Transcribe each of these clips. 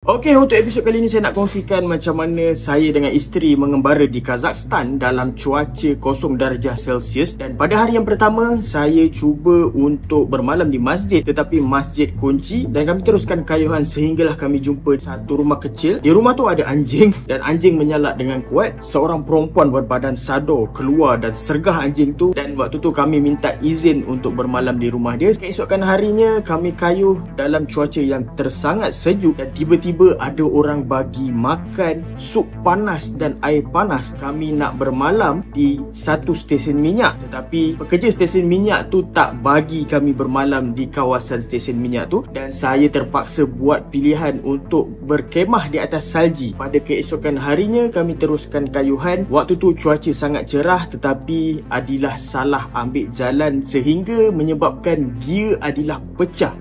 Okey, untuk episod kali ini saya nak kongsikan macam mana saya dengan isteri mengembara di Kazakhstan dalam cuaca 0 darjah Celsius. Dan pada hari yang pertama, saya cuba untuk bermalam di masjid, tetapi masjid kunci dan kami teruskan kayuhan sehinggalah kami jumpa satu rumah kecil. Di rumah tu ada anjing dan anjing menyalak dengan kuat. Seorang perempuan berbadan sado keluar dan sergah anjing tu, dan waktu tu kami minta izin untuk bermalam di rumah dia. Keesokan harinya kami kayuh dalam cuaca yang tersangat sejuk dan tiba-tiba ada orang bagi makan sup panas dan air panas. Kami nak bermalam di satu stesen minyak, tetapi pekerja stesen minyak tu tak bagi kami bermalam di kawasan stesen minyak tu, dan saya terpaksa buat pilihan untuk berkemah di atas salji. Pada keesokan harinya kami teruskan kayuhan. Waktu tu cuaca sangat cerah, tetapi Adilah salah ambil jalan sehingga menyebabkan gear Adilah pecah.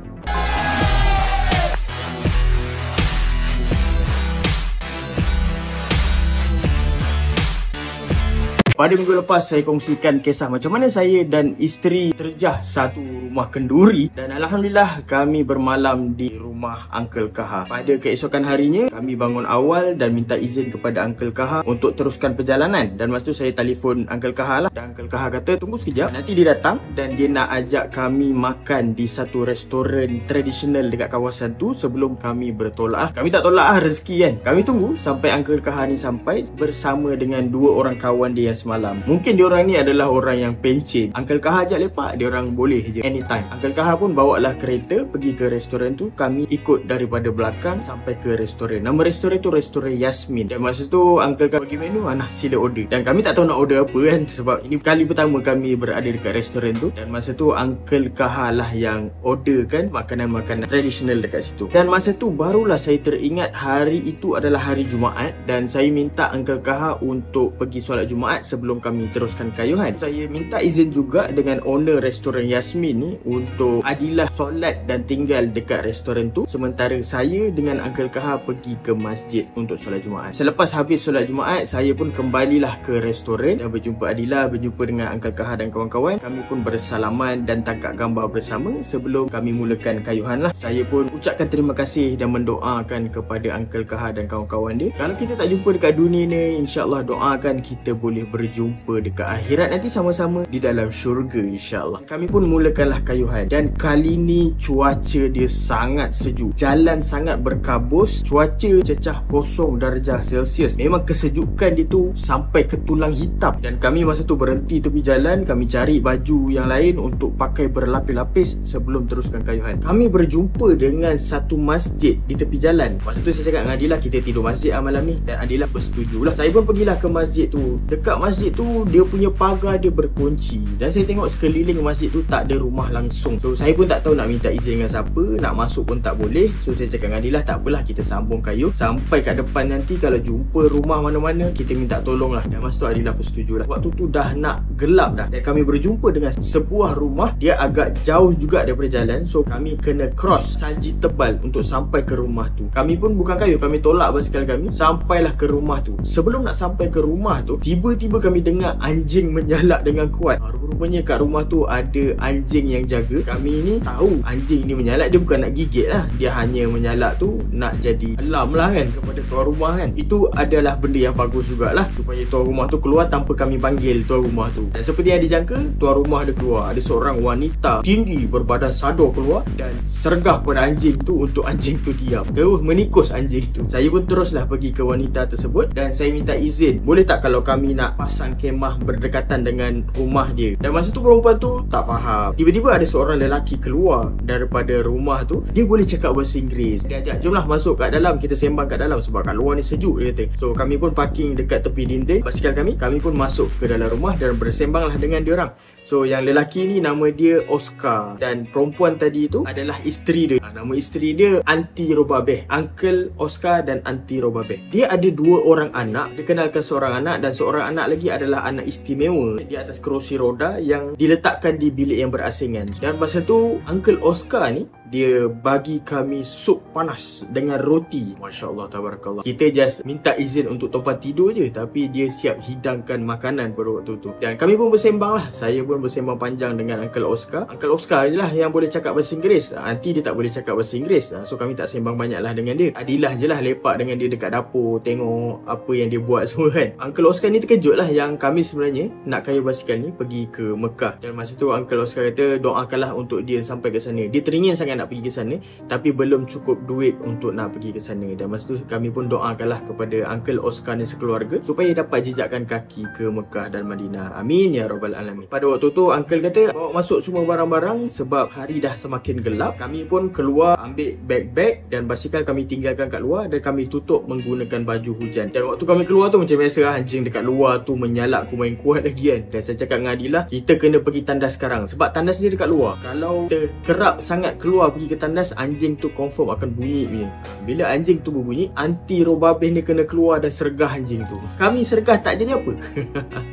Pada minggu lepas saya kongsikan kisah macam mana saya dan isteri terjah satu rumah kenduri, dan Alhamdulillah kami bermalam di rumah Uncle Kaha. Pada keesokan harinya kami bangun awal dan minta izin kepada Uncle Kaha untuk teruskan perjalanan. Dan masa tu saya telefon Uncle Kaha lah, dan Uncle Kaha kata tunggu sekejap, nanti dia datang dan dia nak ajak kami makan di satu restoran tradisional dekat kawasan tu sebelum kami bertolak. Kami tak tolak rezeki kan. Kami tunggu sampai Uncle Kaha ni sampai bersama dengan dua orang kawan dia yang malam. Mungkin diorang ni adalah orang yang pencen. Uncle Kaha ajak lepak, diorang boleh je anytime. Uncle Kaha pun bawa lah kereta pergi ke restoran tu. Kami ikut daripada belakang sampai ke restoran. Nama restoran tu restoran Yasmin. Dan masa tu Uncle Kaha bagi menu, nah sila order. Dan kami tak tahu nak order apa kan, sebab ini kali pertama kami berada dekat restoran tu. Dan masa tu Uncle Kaha lah yang order kan makanan-makanan tradisional dekat situ. Dan masa tu barulah saya teringat hari itu adalah hari Jumaat, dan saya minta Uncle Kaha untuk pergi solat Jumaat sebelum kami teruskan kayuhan. Saya minta izin juga dengan owner restoran Yasmin ni untuk Adilah solat dan tinggal dekat restoran tu, sementara saya dengan Uncle Kaha pergi ke masjid untuk solat Jumaat. Selepas habis solat Jumaat, saya pun kembalilah ke restoran dan berjumpa Adilah, berjumpa dengan Uncle Kaha dan kawan-kawan. Kami pun bersalaman dan tangkap gambar bersama sebelum kami mulakan kayuhan lah. Saya pun ucapkan terima kasih dan mendoakan kepada Uncle Kaha dan kawan-kawan dia. Kalau kita tak jumpa dekat dunia ni, insyaAllah doakan kita boleh berjumpa dekat akhirat nanti sama-sama di dalam syurga insyaAllah. Kami pun mulakanlah kayuhan, dan kali ni cuaca dia sangat sejuk, jalan sangat berkabus, cuaca cecah 0 darjah Celsius. Memang kesejukan dia tu sampai ke tulang hitam, dan kami masa tu berhenti tepi jalan. Kami cari baju yang lain untuk pakai berlapis-lapis sebelum teruskan kayuhan. Kami berjumpa dengan satu masjid di tepi jalan. Masa tu saya cakap dengan Adilah, kita tidur masjid malam ni, dan Adilah bersetujulah. Saya pun pergilah ke masjid tu. Dekat masjid tu dia punya pagar dia berkunci, dan saya tengok sekeliling masjid tu tak ada rumah langsung. So saya pun tak tahu nak minta izin dengan siapa, nak masuk pun tak boleh. So saya cakap dengan Adilah, tak apalah, kita sambung kayu sampai kat depan, nanti kalau jumpa rumah mana-mana kita minta tolong lah. Dan masa tu Adilah pun setuju lah. Waktu tu dah nak gelap dah, dan kami berjumpa dengan sebuah rumah. Dia agak jauh juga daripada jalan, so kami kena cross salji tebal untuk sampai ke rumah tu. Kami pun bukan kayu, kami tolak basikal kami, sampailah ke rumah tu. Sebelum nak sampai ke rumah tu, tiba-tiba kami dengar anjing menyalak dengan kuat. Rupanya kat rumah tu ada anjing yang jaga. Kami ni tahu anjing ni menyalak, dia bukan nak gigit lah, dia hanya menyalak tu nak jadi alarm lah kan kepada tuan rumah kan. Itu adalah benda yang bagus jugalah, supaya tuan rumah tu keluar tanpa kami panggil tuan rumah tu. Dan seperti yang dijangka, tuan rumah ada keluar. Ada seorang wanita tinggi berbadan sado keluar dan sergah pada anjing tu untuk anjing tu diam, terus menikus anjing tu. Saya pun teruslah pergi ke wanita tersebut dan saya minta izin, boleh tak kalau kami nak pasang kemah berdekatan dengan rumah dia. Dan masa tu perempuan tu tak faham. Tiba-tiba ada seorang lelaki keluar daripada rumah tu. Dia boleh cakap bahasa Inggeris. Dia ajak, jomlah masuk kat dalam, kita sembang kat dalam sebab kat luar ni sejuk, dia kata. So kami pun parking dekat tepi dinding basikal kami. Kami pun masuk ke dalam rumah dan bersembanglah dengan dia orang. So yang lelaki ni nama dia Oscar, dan perempuan tadi tu adalah isteri dia. Nama isteri dia Aunty Robabeh. Uncle Oscar dan Aunty Robabeh. Dia ada dua orang anak. Dia kenalkan seorang anak, dan seorang anak lagi adalah anak istimewa di atas kerusi roda yang diletakkan di bilik yang berasingan. Dan masa tu Uncle Oscar ni dia bagi kami sup panas dengan roti. Masya Allah, tabarakallah. Kita just minta izin untuk tempat tidur je, tapi dia siap hidangkan makanan pada waktu tu. Dan kami pun bersembang lah. Saya pun bersembang panjang dengan Uncle Oscar. Uncle Oscar je lah yang boleh cakap bahasa Inggeris. Nanti dia tak boleh cakap bahasa Inggeris. So kami tak sembang banyak lah dengan dia. Adilah je lah lepak dengan dia dekat dapur, tengok apa yang dia buat semua kan. Uncle Oscar ni terkejut lah yang kami sebenarnya nak kayu basikal ni pergi ke Mekah. Dan masa tu Uncle Oscar kata doakanlah untuk dia sampai ke sana. Dia teringin sangat nak pergi ke sana, tapi belum cukup duit untuk nak pergi ke sana. Dan masa tu kami pun doakanlah kepada Uncle Oscar dan sekeluarga supaya dapat jejakkan kaki ke Mekah dan Madinah. Amin ya rabbal alamin. Pada waktu tu Uncle kata bawa masuk semua barang-barang sebab hari dah semakin gelap. Kami pun keluar ambil beg-beg dan basikal kami tinggalkan kat luar dan kami tutup menggunakan baju hujan. Dan waktu kami keluar tu macam biasa, anjing dekat luar tu menyalak aku main kuat lagi kan. Dan saya cakap dengan Adilah, kita kena pergi tandas sekarang sebab tandas dia dekat luar. Kalau kita kerap sangat keluar pergi ke tandas, anjing tu confirm akan bunyi punya. Bila anjing tu berbunyi, anti roh babeh ni kena keluar dan sergah anjing tu. Kami sergah tak jadi apa.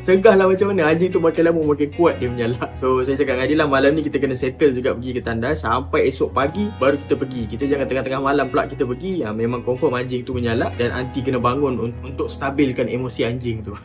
Sergah lah macam mana, anjing tu makin lama makin kuat dia menyalak. So saya cakap dengan Adilah, malam ni kita kena settle juga pergi ke tandas. Sampai esok pagi baru kita pergi. Kita jangan tengah-tengah malam pula kita pergi. Memang confirm anjing tu menyalak dan anti kena bangun untuk stabilkan emosi anjing tu.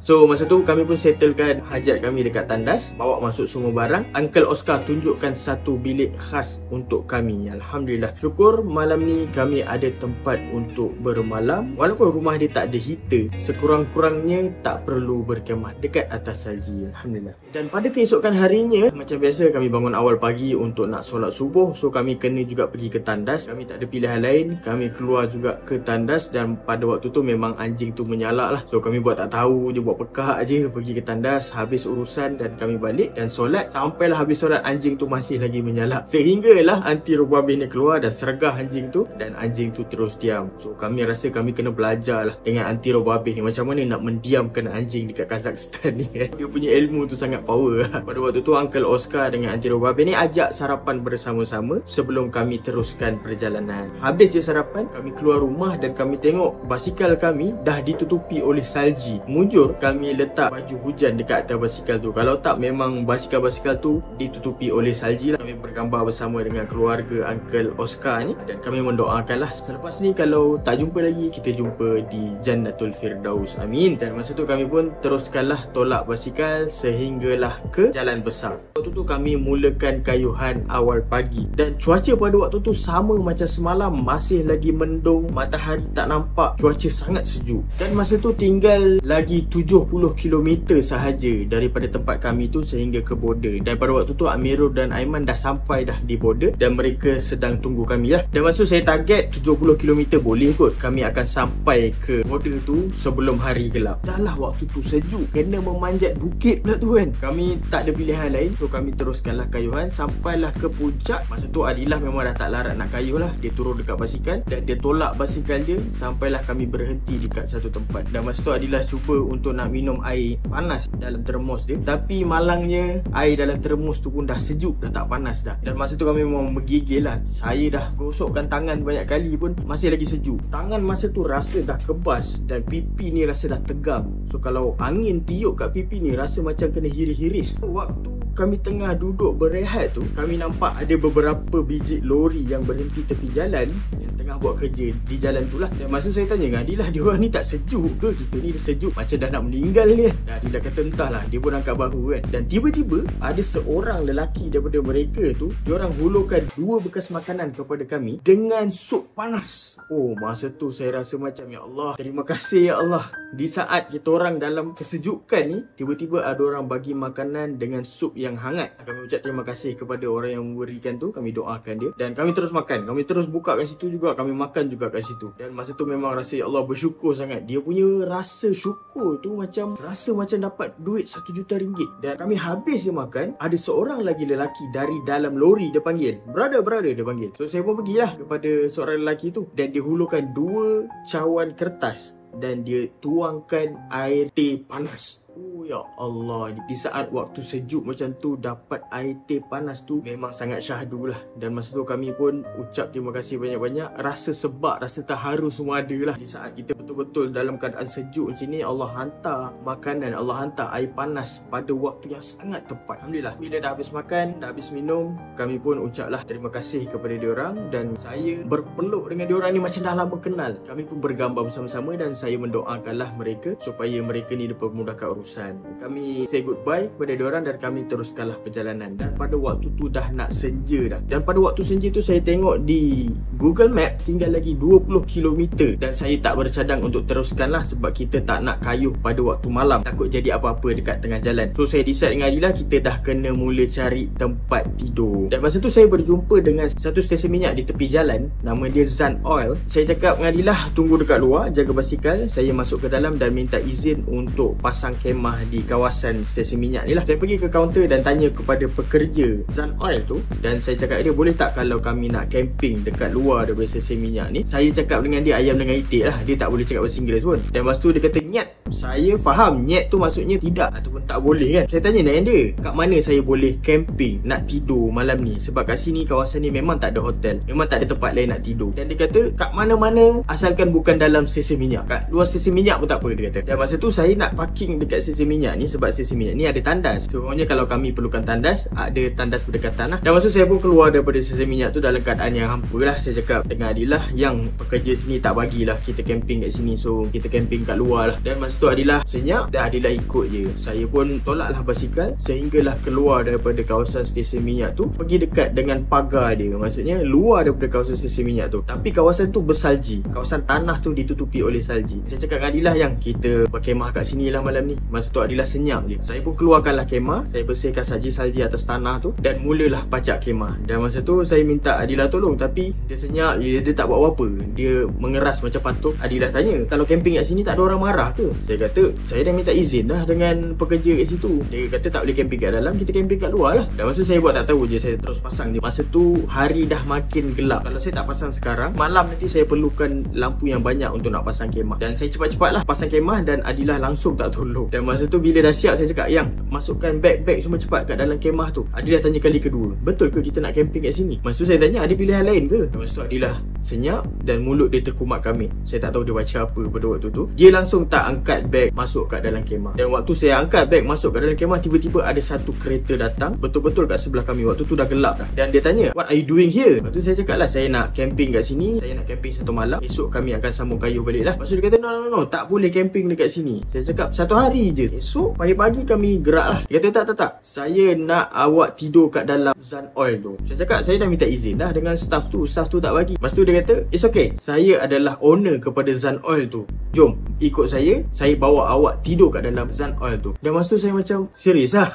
So masa tu kami pun settlekan hajat kami dekat tandas, bawa masuk semua barang. Uncle Oscar tunjukkan satu bilik khas untuk kami. Alhamdulillah, syukur malam ni kami ada tempat untuk bermalam. Walaupun rumah dia tak ada heater, sekurang-kurangnya tak perlu berkhemah dekat atas salji. Alhamdulillah. Dan pada keesokan harinya, macam biasa kami bangun awal pagi untuk nak solat subuh. So kami kena juga pergi ke tandas. Kami tak ada pilihan lain, kami keluar juga ke tandas. Dan pada waktu tu memang anjing tu menyalak lah. So kami buat tak tahu je, buat pekak je, pergi ke tandas, habis urusan dan kami balik dan solat. Sampailah habis solat, anjing tu masih lagi menyalak. Sehinggalah anti roh babeh ni keluar dan sergah anjing tu, dan anjing tu terus diam. So kami rasa kami kena belajar lah dengan anti roh babeh ni, macam mana nak mendiamkan anjing dekat Kazakhstan ni. Dia punya ilmu tu sangat power. Pada waktu tu Uncle Oscar dengan anti roh babeh ni ajak sarapan bersama-sama sebelum kami teruskan perjalanan. Habis je sarapan, kami keluar rumah dan kami tengok basikal kami dah ditutupi oleh salji. Mujur kami letak baju hujan dekat atas basikal tu. Kalau tak, memang basikal-basikal tu ditutupi oleh salji lah. Kami bergambar bersama dengan keluarga Uncle Oscar ni dan kami mendoakan lah selepas ni kalau tak jumpa lagi, kita jumpa di Jannatul Firdaus. Amin. Dan masa tu kami pun teruskanlah tolak basikal sehinggalah ke jalan besar. Waktu tu kami mulakan kayuhan awal pagi dan cuaca pada waktu tu sama macam semalam, masih lagi mendung, matahari tak nampak, cuaca sangat sejuk. Dan masa tu tinggal lagi 70 km sahaja daripada tempat kami tu sehingga ke border. Dan pada waktu tu Amirul dan Aiman dah sampai dah di border dan mereka sedang tunggu kami lah. Dan masa tu saya target 70 km boleh kot kami akan sampai ke border tu sebelum hari gelap. Dah lah waktu tu sejuk, kena memanjat bukit pula tu kan. Kami tak ada pilihan lain, so kami teruskanlah kayuhan sampailah ke puncak. Masa tu Adilah memang dah tak larat nak kayuh lah. Dia turun dekat basikal dan dia tolak basikal dia sampailah kami berhenti dekat satu tempat. Dan masa tu Adilah cuba untuk nak minum air panas dalam termos dia, tapi malangnya air dalam termos tu pun dah sejuk, dah tak panas dah. Dan masa tu kami memang menggigil lah. Saya dah gosokkan tangan banyak kali pun masih lagi sejuk. Tangan masa tu rasa dah kebas dan pipi ni rasa dah tegam. So kalau angin tiup kat pipi ni rasa macam kena hiris-hiris. Waktu kami tengah duduk berehat tu, kami nampak ada beberapa biji lori yang berhenti tepi jalan yang tengah buat kerja di jalan tu lah. Dan masa saya tanya dengan Adilah, dia orang ni tak sejuk ke? Kita ni dah sejuk macam dah nak meninggal ni. Dan Adilah kata entahlah, dia pun angkat bahu kan. Dan tiba-tiba ada seorang lelaki daripada mereka tu, dia orang hulurkan 2 bekas makanan kepada kami dengan sup panas. Oh, masa tu saya rasa macam, ya Allah, terima kasih ya Allah. Di saat kita orang dalam kesejukan ni, tiba-tiba ada orang bagi makanan dengan sup yang hangat. Kami ucap terima kasih kepada orang yang memberikan tu. Kami doakan dia dan kami terus makan. Kami terus buka kat situ juga, kami makan juga kat situ. Dan masa tu memang rasa, ya Allah, bersyukur sangat. Dia punya rasa syukur tu macam rasa macam dapat duit 1 juta ringgit. Dan kami habis je makan, ada seorang lagi lelaki dari dalam lori, dia panggil, brother dia panggil. So saya pun pergilah kepada seorang lelaki tu dan dia hulurkan 2 cawan kertas dan dia tuangkan air teh panas. Oh ya Allah, di saat waktu sejuk macam tu dapat air teh panas tu memang sangat syahdu lah. Dan masa tu kami pun ucap terima kasih banyak-banyak. Rasa sebab, rasa terharu semua ada lah. Di saat kita betul-betul dalam keadaan sejuk macam ni, Allah hantar makanan, Allah hantar air panas pada waktu yang sangat tepat. Alhamdulillah, bila dah habis makan, dah habis minum, kami pun ucaplah terima kasih kepada diorang. Dan saya berpeluk dengan diorang ni macam dah lama kenal. Kami pun bergambar bersama-sama dan saya mendoakanlah mereka supaya mereka ni dipermudahkan urusan. Kami say goodbye kepada diorang dan kami teruskanlah perjalanan. Dan pada waktu tu dah nak senja dah. Dan pada waktu senja tu saya tengok di Google Map tinggal lagi 20 km. Dan saya tak bercadang untuk teruskanlah sebab kita tak nak kayuh pada waktu malam, takut jadi apa-apa dekat tengah jalan. So saya decide dengan Adila kita dah kena mula cari tempat tidur. Dan masa tu saya berjumpa dengan satu stesen minyak di tepi jalan, nama dia Zan Oil. Saya cakap dengan Adila tunggu dekat luar, jaga basikal. Saya masuk ke dalam dan minta izin untuk pasang kemah di kawasan stesen minyak ni lah. Saya pergi ke kaunter dan tanya kepada pekerja Zan Oil tu, dan saya cakap dia boleh tak kalau kami nak camping dekat luar daripada stesen minyak ni. Saya cakap dengan dia ayam dengan itik lah, dia tak boleh cakap bahasa Inggeris pun. Dan lepas tu dia kata nyat. Saya faham nyat tu maksudnya tidak ataupun tak boleh kan. Saya tanya dengan dia, kat mana saya boleh camping nak tidur malam ni, sebab kat sini kawasan ni memang tak ada hotel, memang tak ada tempat lain nak tidur. Dan dia kata kat mana-mana asalkan bukan dalam stesen minyak, kat luar stesen minyak pun tak apa, dia kata. Dan masa tu saya nak parking dekat stesen minyak ni sebab stesen minyak ni ada tandas. Sebenarnya kalau kami perlukan tandas, ada tandas berdekatan lah. Dan masa tu saya pun keluar daripada stesen minyak tu dalam keadaan yang hampa lah. Saya cakap dengan Adilah yang pekerja sini tak bagilah kita camping kat sini, so kita camping kat luar lah. Dan masa tu Adilah senyap dan Adilah ikut je. Saya pun tolaklah basikal sehinggalah keluar daripada kawasan stesen minyak tu, pergi dekat dengan pagar dia, maksudnya luar daripada kawasan stesen minyak tu. Tapi kawasan tu bersalji, kawasan tanah tu ditutupi oleh salji. Saya cakap dengan Adilah yang kita berkemah kat sini lah malam ni. Masa tu Adilah senyap je. Saya pun keluarkanlah kemah, saya bersihkan salji-salji atas tanah tu dan mulalah pacak kemah. Dan masa tu saya minta Adilah tolong, tapi dia senyap, dia tak buat apa-apa. Dia mengeras macam patung. Adilah tanya, kalau camping kat sini tak ada orang marah ke? Saya kata, saya dah minta izin dah dengan pekerja kat situ. Dia kata tak boleh camping kat dalam, kita camping kat luar lah. Dan masa saya buat tak tahu je, saya terus pasang dia. Masa tu hari dah makin gelap. Kalau saya tak pasang sekarang, malam nanti saya perlukan lampu yang banyak untuk nak pasang kemah. Dan saya cepat-cepat lah pasang kemah dan Adilah langsung tak tolong. Dan masa tu bila dah siap, saya cakap, yang masukkan beg-beg semua cepat kat dalam kemah tu. Adilah tanya kali kedua, betul ke kita nak camping kat sini? Masa tu saya tanya, ada pilihan lain ke? Dan masa tu Adilah senyap dan mulut dia terkumat kamit. Saya tak tahu dia baca apa pada waktu tu. Dia langsung tak angkat beg masuk kat dalam kemah. Dan waktu saya angkat beg masuk kat dalam kemah, tiba-tiba ada satu kereta datang betul-betul kat sebelah kami. Waktu tu dah gelap dah. Dan dia tanya, what are you doing here? Lepas tu saya cakap lah, saya nak camping kat sini. Saya nak camping satu malam, esok kami akan sambung kayuh balik lah. Lepas tu dia kata, no, tak boleh camping dekat sini. Saya cakap, satu hari je, esok pagi-pagi kami gerak lah. Dia kata, tak, saya nak awak tidur kat dalam Zan Oil tu. Saya cakap, saya dah minta izin dah dengan staff tu tak bagi. Lepas tu dia kata, it's okay, saya adalah owner kepada Zan Oil tu, jom ikut saya bawa awak tidur kat dalam Zan Oil tu. Dan masa tu saya macam, serius lah.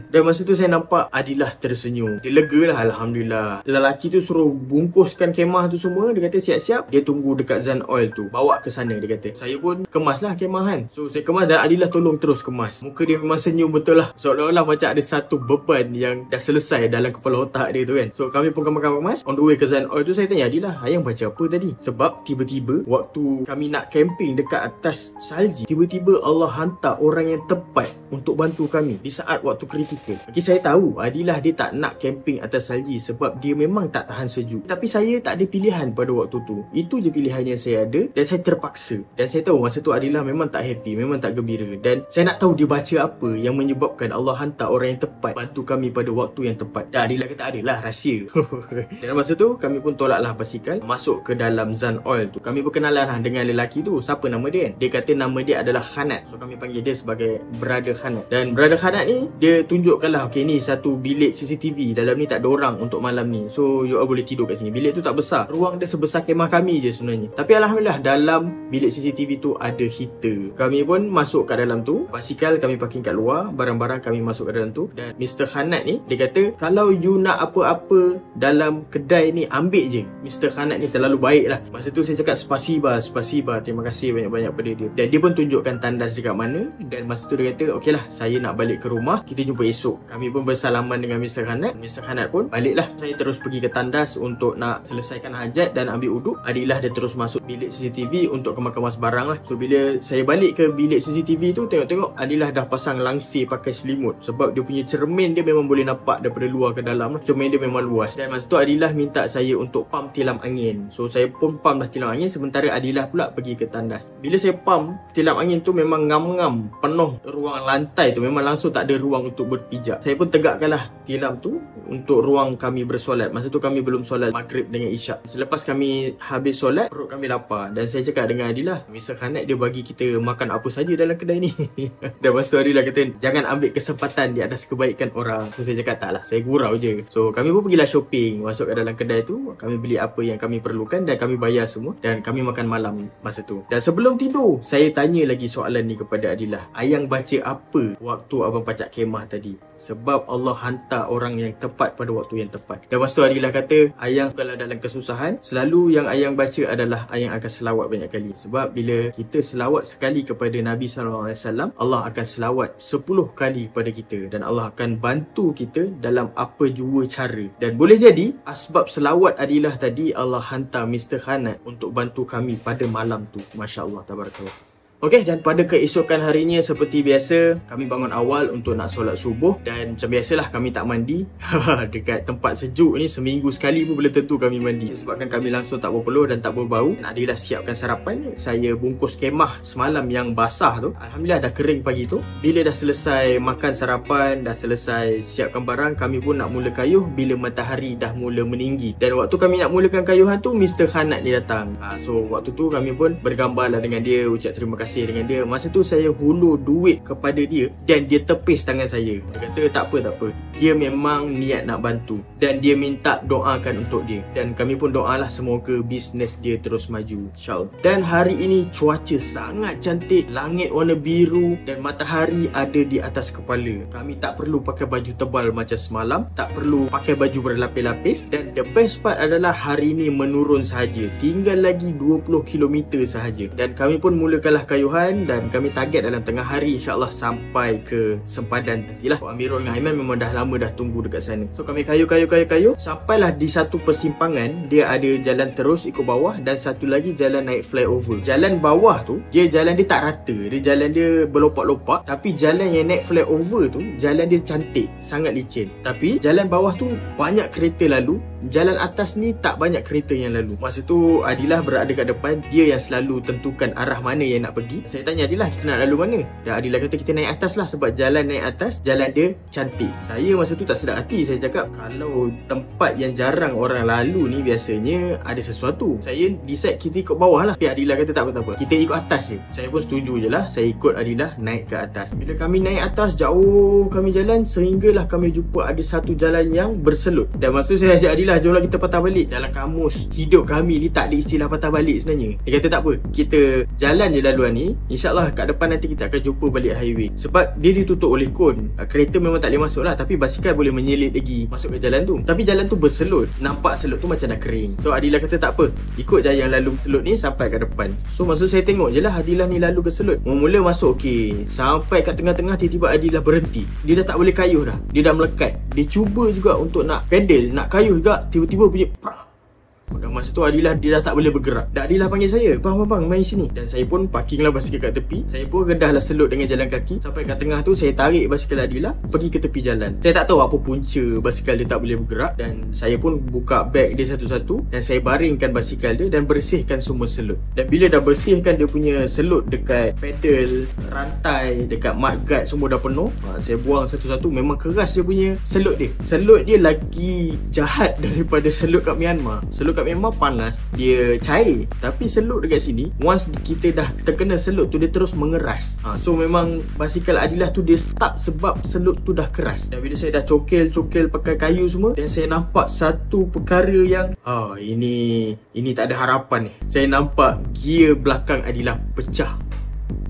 Dan masa tu saya nampak Adilah tersenyum. Dia lega lah, Alhamdulillah. Lelaki tu suruh bungkuskan kemah tu semua. Dia kata siap-siap, dia tunggu dekat Zan Oil tu, bawa ke sana, dia kata. Saya pun kemas lah kemahan. So saya kemas dan Adilah tolong terus kemas. Muka dia memang senyum betul lah, seolah-olah macam ada satu beban yang dah selesai dalam kepala otak dia tu kan. So kami pun kemas. On the way ke Zan Oil tu, saya tanya Adilah, ayang baca apa tadi? Sebab tiba-tiba waktu kami nak camping dekat atas salji, tiba-tiba Allah hantar orang yang tepat untuk bantu kami di saat waktu kritikal. Okay, saya tahu Adilah dia tak nak camping atas salji sebab dia memang tak tahan sejuk. Tapi saya tak ada pilihan pada waktu tu. Itu je pilihan yang saya ada dan saya terpaksa. Dan saya tahu masa tu Adilah memang tak happy, memang tak gembira. Dan saya nak tahu dia baca apa yang menyebabkan Allah hantar orang yang tepat bantu kami pada waktu yang tepat. Dan Adilah kata adalah rahsia. Dan masa tu kami pun tolaklah basikal masuk ke dalam Zan Oil tu. Kami berkenalan lah dengan lelaki tu. Siapa nama dia kan? Dia kata nama dia adalah Khanat. So kami panggil dia sebagai Brother Khanat. Dan Brother Khanat ni, dia tunjukkan lah, okay, ni satu bilik CCTV. Dalam ni tak ada orang untuk malam ni, so you all boleh tidur kat sini. Bilik tu tak besar, ruang dia sebesar kemah kami je sebenarnya. Tapi Alhamdulillah dalam bilik CCTV tu ada heater. Kami pun masuk kat dalam tu. Basikal kami parking kat luar, barang-barang kami masuk kat dalam tu. Dan Mr. Khanat ni, dia kata kalau you nak apa-apa dalam kedai ni, ambil je. Mr. Khanat ni terlalu baik lah. Masa tu saya cakap spasiba, terima kasih banyak-banyak pada dia. Dan dia pun tunjukkan tandas dekat mana. Dan masa tu dia kata, okey lah, saya nak balik ke rumah, kita jumpa esok. Kami pun bersalaman dengan Mr. Khanat. Mr. Khanat pun baliklah. Saya terus pergi ke tandas untuk nak selesaikan hajat dan ambil uduk. Adilah dia terus masuk bilik CCTV untuk kemas-kemas barang lah. So bila saya balik ke bilik CCTV tu, tengok-tengok Adilah dah pasang langsir pakai selimut. Sebab dia punya cermin dia memang boleh nampak daripada luar ke dalam lah. Cermin dia memang luas. Dan masa tu Adilah minta saya untuk pump tilam angin. So saya pun pump dah tilam angin, sementara Adilah pula pergi ke tandas. Bila saya pump tilam angin tu memang ngam-ngam, penuh ruang lantai tu, memang langsung tak ada ruang untuk berpijak. Saya pun tegakkanlah tilam tu untuk ruang kami bersolat. Masa tu kami belum solat maghrib dengan isyak. Selepas kami habis solat, perut kami lapar. Dan saya cakap dengan Adilah, Mr. Khanat dia bagi kita makan apa saja dalam kedai ni. Dan masa tu Adilah kata, jangan ambil kesempatan di atas kebaikan orang. So saya cakap, taklah, saya gurau je. So kami pun pergilah shopping, masuk ke dalam kedai tu. Kami beli apa yang kami perlukan dan kami bayar semua. Dan kami makan malam masa tu. Dan sebelum tidur, saya tanya lagi soalan ni kepada Adilah. Ayang baca apa waktu abang pacak kemah tadi? Sebab Allah hantar orang yang tepat pada waktu yang tepat. Dan masa tu Adilah kata, ayang kalau dalam kesusahan, selalu yang ayang baca adalah ayang akan selawat banyak kali. Sebab bila kita selawat sekali kepada Nabi SAW, Allah akan selawat 10 kali kepada kita. Dan Allah akan bantu kita dalam apa jua cara. Dan boleh jadi asbab selawat Adilah tadi, Allah hantar Mr. Khanat untuk bantu kami pada malam tu. Masya Allah, tabarakallah. Okey, dan pada keesokan harinya seperti biasa, kami bangun awal untuk nak solat subuh. Dan macam biasalah kami tak mandi. Dekat tempat sejuk ni seminggu sekali pun belum tentu kami mandi. Sebabkan kami langsung tak berpeluh dan tak berbau. Dan Adilah siapkan sarapan. Saya bungkus kemah semalam yang basah tu. Alhamdulillah dah kering pagi tu. Bila dah selesai makan sarapan, dah selesai siapkan barang, kami pun nak mula kayuh bila matahari dah mula meninggi. Dan waktu kami nak mulakan kayuhan tu, Mr. Khanat dia datang. So waktu tu kami pun bergambar lah dengan dia, ucap terima kasih dengan dia. Masa tu saya hulur duit kepada dia dan dia tepis tangan saya. Dia kata tak apa. Dia memang niat nak bantu dan dia minta doakan untuk dia. Dan kami pun doalah semoga bisnes dia terus maju, insyaAllah. Dan hari ini cuaca sangat cantik, langit warna biru dan matahari ada di atas kepala. Kami tak perlu pakai baju tebal macam semalam, tak perlu pakai baju berlapis-lapis. Dan the best part adalah hari ini menurun sahaja. Tinggal lagi 20 km sahaja. Dan kami pun mulakanlah kayuhan dan kami target dalam tengah hari insyaAllah sampai ke sempadan nantilah. Amirul dengan Aiman memang dah lama dah tunggu dekat sana. So kami kayu sampailah di satu persimpangan. Dia ada jalan terus ikut bawah dan satu lagi jalan naik flyover. Jalan bawah tu, jalan dia tak rata. Dia jalan dia berlopak-lopak. Tapi jalan yang naik flyover tu, jalan dia cantik, sangat licin. Tapi jalan bawah tu banyak kereta lalu. Jalan atas ni tak banyak kereta yang lalu. Masa tu Adilah berada kat depan. Dia yang selalu tentukan arah mana yang nak pergi. Saya tanya Adilah, kita nak lalu mana? Dan Adilah kata kita naik atas lah. Sebab jalan naik atas, jalan dia cantik. Saya masa tu tak sedar hati. Saya cakap, kalau tempat yang jarang orang lalu ni biasanya ada sesuatu. Saya decide kita ikut bawah lah. Tapi Adilah kata tak apa-apa, kita ikut atas je. Saya pun setuju je lah. Saya ikut Adilah naik ke atas. Bila kami naik atas, jauh kami jalan sehinggalah kami jumpa ada satu jalan yang berselut. Dan masa tu saya ajak Adilah, jomlah kita patah balik. Dalam kamus hidup kami ni tak ada istilah patah balik sebenarnya. Dia kata tak apa, kita jalan je laluan ni, InsyaAllah kat depan nanti kita akan jumpa balik highway. Sebab dia ditutup oleh kon. Kereta memang tak boleh masuk lah, tapi basikal boleh menyelit lagi masuk ke jalan tu. Tapi jalan tu berselut. Nampak selut tu macam dah kering. So Adilah kata tak apa, ikut je yang lalu selut ni sampai kat depan. So masa saya tengok je lah Adilah ni lalu ke selut. Mula masuk okey. Sampai kat tengah-tengah tiba-tiba Adilah berhenti. Dia dah tak boleh kayuh dah. Dia dah melekat. Dia cuba juga untuk nak pedal, nak kayuh juga. Tiba-tiba bunyi prak. Dan masa tu Adilah dia dah tak boleh bergerak. Dan Adilah panggil saya, bang main sini. Dan saya pun parkinglah basikal kat tepi. Saya pun redahlah selut dengan jalan kaki. Sampai kat tengah tu saya tarik basikal Adilah pergi ke tepi jalan. Saya tak tahu apa punca basikal dia tak boleh bergerak. Dan saya pun buka beg dia satu-satu. Dan saya baringkan basikal dia dan bersihkan semua selut. Dan bila dah bersihkan dia punya selut dekat pedal, rantai, dekat mudguard semua dah penuh, saya buang satu-satu. Memang keras dia punya selut dia. Selut dia lagi jahat daripada selut kat Myanmar. Selut kat Myanmar panas, dia cair. Tapi selut dekat sini, once kita dah terkena selut tu, dia terus mengeras. So memang basikal Adilah tu dia stuck sebab selut tu dah keras. Dan bila saya dah cokil pakai kayu semua, dan saya nampak satu perkara yang ini tak ada harapan ni. Saya nampak gear belakang Adilah pecah.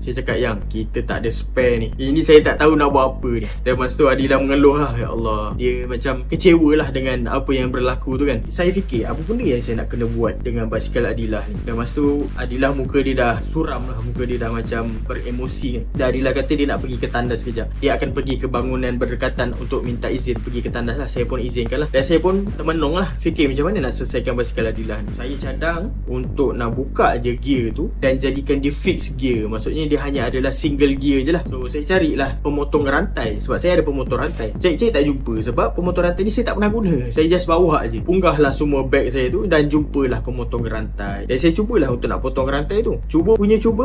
Saya cakap, yang kita tak ada spare ni. Ini saya tak tahu nak buat apa ni. Dan masa tu Adilah mengeluh lah. Ya Allah, dia macam kecewa lah dengan apa yang berlaku tu kan. Saya fikir apa benda yang saya nak kena buat dengan basikal Adilah ni. Dan masa tu Adilah muka dia dah suram lah. Muka dia dah macam beremosi kan. Dan Adilah kata dia nak pergi ke tandas sekejap. Dia akan pergi ke bangunan berdekatan untuk minta izin pergi ke tandas lah. Saya pun izinkan lah. Dan saya pun termenung lah, fikir macam mana nak selesaikan basikal Adilah ni. Saya cadang untuk nak buka je gear tu dan jadikan dia fix gear. Maksudnya dia hanya adalah single gear je lah. So saya carilah pemotong rantai, sebab saya ada pemotong rantai. Cari-cari tak jumpa, sebab pemotong rantai ni saya tak pernah guna. Saya just bawa je, punggahlah semua beg saya tu dan jumpalah pemotong rantai. Dan saya cubalah untuk nak potong rantai tu. Cuba,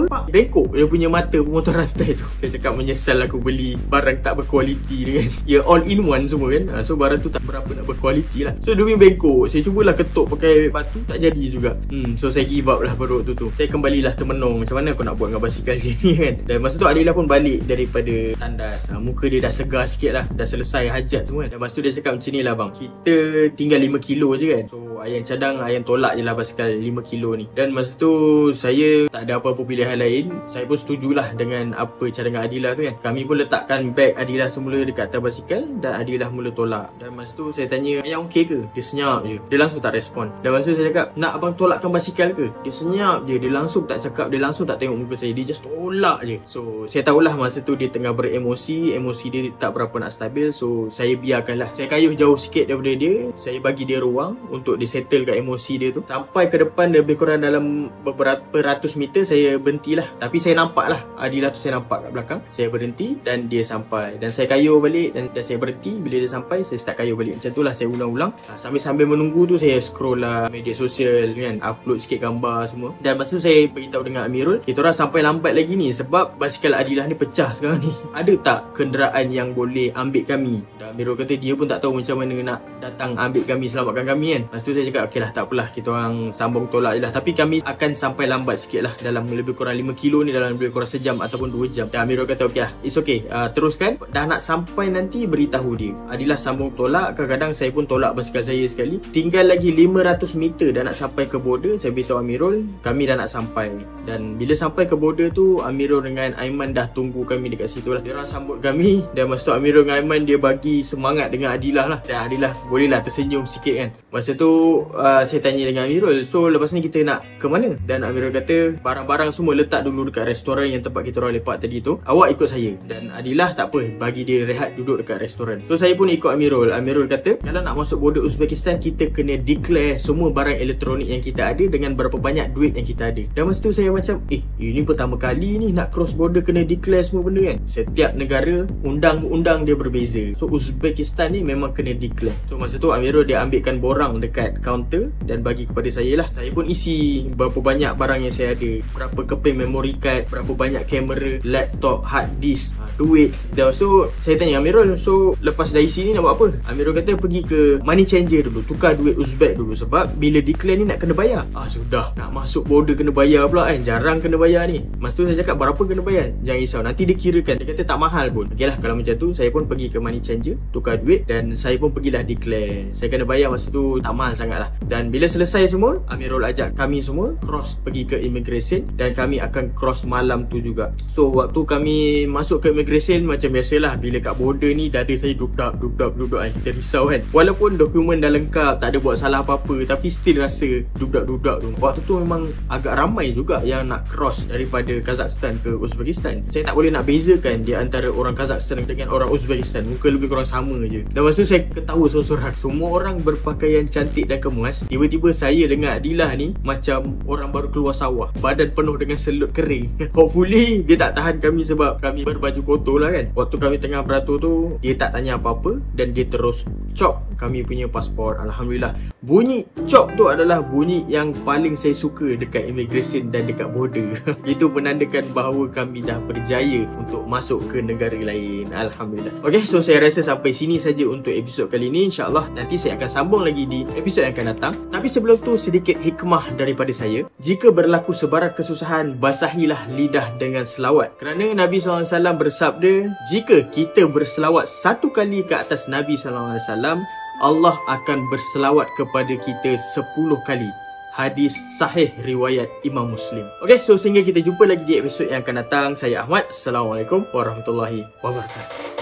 pak, bengkok dia punya mata pemotong rantai tu. Saya cakap menyesal aku beli barang tak berkualiti ni kan. Ya all in one semua kan. So barang tu tak berapa nak berkualiti lah. So dia punya bengkok. Saya cubalah ketuk pakai batu, tak jadi juga. So saya give up lah perut tu. Saya kembalilah termenung, macam mana aku nak buat dengan basikal dia ni kan. Dan masa tu Adilah pun balik daripada tandas. Muka dia dah segar sikit lah, dah selesai hajat semua kan. Dan masa tu dia cakap macam ni lah, bang, kita tinggal 5 kilo je kan. So ayang cadang, ayang tolak je lah basikal 5 kilo ni. Dan masa tu saya tak ada apa-apa pilihan lain. Saya pun setujulah dengan apa cadangan Adilah tu kan. Kami pun letakkan beg Adilah semula dekat atas basikal dan Adilah mula tolak. Dan masa tu saya tanya, ayang okey ke? Dia senyap je, dia langsung tak respon. Dan masa tu saya cakap, nak abang tolakkan basikal ke? Dia senyap je, dia langsung tak cakap, dia langsung tak tengok muka saya, dia just tolak je. So saya tahulah masa tu dia tengah beremosi, emosi dia tak berapa nak stabil. So saya biarkanlah, saya kayuh jauh sikit daripada dia. Saya bagi dia ruang untuk dia settle kat emosi dia tu. Sampai ke depan lebih kurang dalam beberapa ratus meter, saya berhentilah. Tapi saya nampak lah Adilah tu, saya nampak kat belakang. Saya berhenti dan dia sampai, dan saya kayuh balik dan saya berhenti. Bila dia sampai, saya start kayuh balik. Macam tu lah saya ulang-ulang. Sambil menunggu tu saya scroll lah media sosial kan, upload sikit gambar semua. Dan masa tu saya beritahu dengan Amirul, kita orang sampai lambat lagi ni sebab basikal Adilah ni pecah sekarang ni. Ada tak kenderaan yang boleh ambil kami? Dan Amirul kata dia pun tak tahu macam mana nak datang ambil kami, selamatkan kami kan. Masa tu saya cakap, okey lah, tak apalah, kita orang sambung tolak je lah. Tapi kami akan sampai lambat sikit lah, dalam lebih kurang 5 kilo ni dalam lebih kurang sejam ataupun 2 jam. Dan Amirul kata okey lah, it's okay, teruskan. Dah nak sampai nanti beritahu dia. Adilah sambung tolak. Kadang-kadang saya pun tolak basikal saya sekali. Tinggal lagi 500 meter dah nak sampai ke border. Saya beritahu Amirul, kami dah nak sampai. Dan bila sampai ke border tu, Amirul dengan Aiman dah tunggu kami dekat situ lah. Dia orang sambut kami. Dan masa tu Amirul dengan Aiman dia bagi semangat dengan Adilah lah. Dan Adilah bolehlah tersenyum sikit kan. Masa tu saya tanya dengan Amirul, so lepas ni kita nak ke mana? Dan Amirul kata, barang-barang semua letak dulu dekat restoran yang tempat kita orang lepak tadi tu. Awak ikut saya. Dan Adilah tak apa, bagi dia rehat duduk dekat restoran. So saya pun ikut Amirul. Amirul kata, kalau nak masuk border Uzbekistan, kita kena declare semua barang elektronik yang kita ada dengan berapa banyak duit yang kita ada. Dan masa tu saya macam, ini pertama kali ni nak cross border kena declare semua benda kan. Setiap negara undang-undang dia berbeza. So Uzbekistan ni memang kena declare. So masa tu Amirul dia ambilkan borang dekat kaunter dan bagi kepada saya lah. Saya pun isi berapa banyak barang yang saya ada, berapa keping memory card, berapa banyak kamera, laptop, hard disk, duit. Dan so saya tanya Amirul, so lepas dah isi ni nak buat apa? Amirul kata pergi ke money changer dulu, tukar duit Uzbek dulu, sebab bila declare ni nak kena bayar. Sudah nak masuk border kena bayar pula kan, jarang kena bayar ni. Masa tu saya cakap, berapa kena bayar? Jangan risau, nanti dia kirakan. Dia kata tak mahal pun. Okey lah, kalau macam tu saya pun pergi ke money changer, tukar duit, dan saya pun pergilah declare. Saya kena bayar masa tu tak mahal sangat lah. Dan bila selesai semua, Amirul ajak kami semua cross pergi ke immigration, dan kami akan cross malam tu juga. So waktu kami masuk ke immigration, macam biasalah, bila kat border ni dada saya dudap kan. Kita risau kan, walaupun dokumen dah lengkap, tak ada buat salah apa-apa, tapi still rasa dudap tu. Waktu tu memang agak ramai juga yang nak cross daripada Kazakhstan ke Uzbekistan. Saya tak boleh nak bezakan dia antara orang Kazakhstan dengan orang Uzbekistan. Muka lebih kurang sama je. Dan masa tu saya ketawa sorang-sorang. Semua orang berpakaian cantik dan kemas. Tiba-tiba saya dengan Adilah ni macam orang baru keluar sawah, badan penuh dengan selut kering. Hopefully dia tak tahan kami sebab kami berbaju kotor lah kan. Waktu kami tengah beratur tu, dia tak tanya apa-apa dan dia terus chop kami punya pasport. Alhamdulillah, bunyi chop tu adalah bunyi yang paling saya suka dekat immigration dan dekat border. Itu menandakan bahawa kami dah berjaya untuk masuk ke negara lain. Alhamdulillah. Okay, so saya rasa sampai sini saja untuk episod kali ni. InsyaAllah nanti saya akan sambung lagi di episod yang akan datang. Tapi sebelum tu, sedikit hikmah daripada saya. Jika berlaku sebarang kesusahan, basahilah lidah dengan selawat. Kerana Nabi SAW bersabda, jika kita berselawat 1 kali ke atas Nabi SAW, Allah akan berselawat kepada kita 10 kali. hadis sahih riwayat Imam Muslim. Okay, so sehingga kita jumpa lagi di episod yang akan datang. Saya Ahmad. Assalamualaikum warahmatullahi wabarakatuh.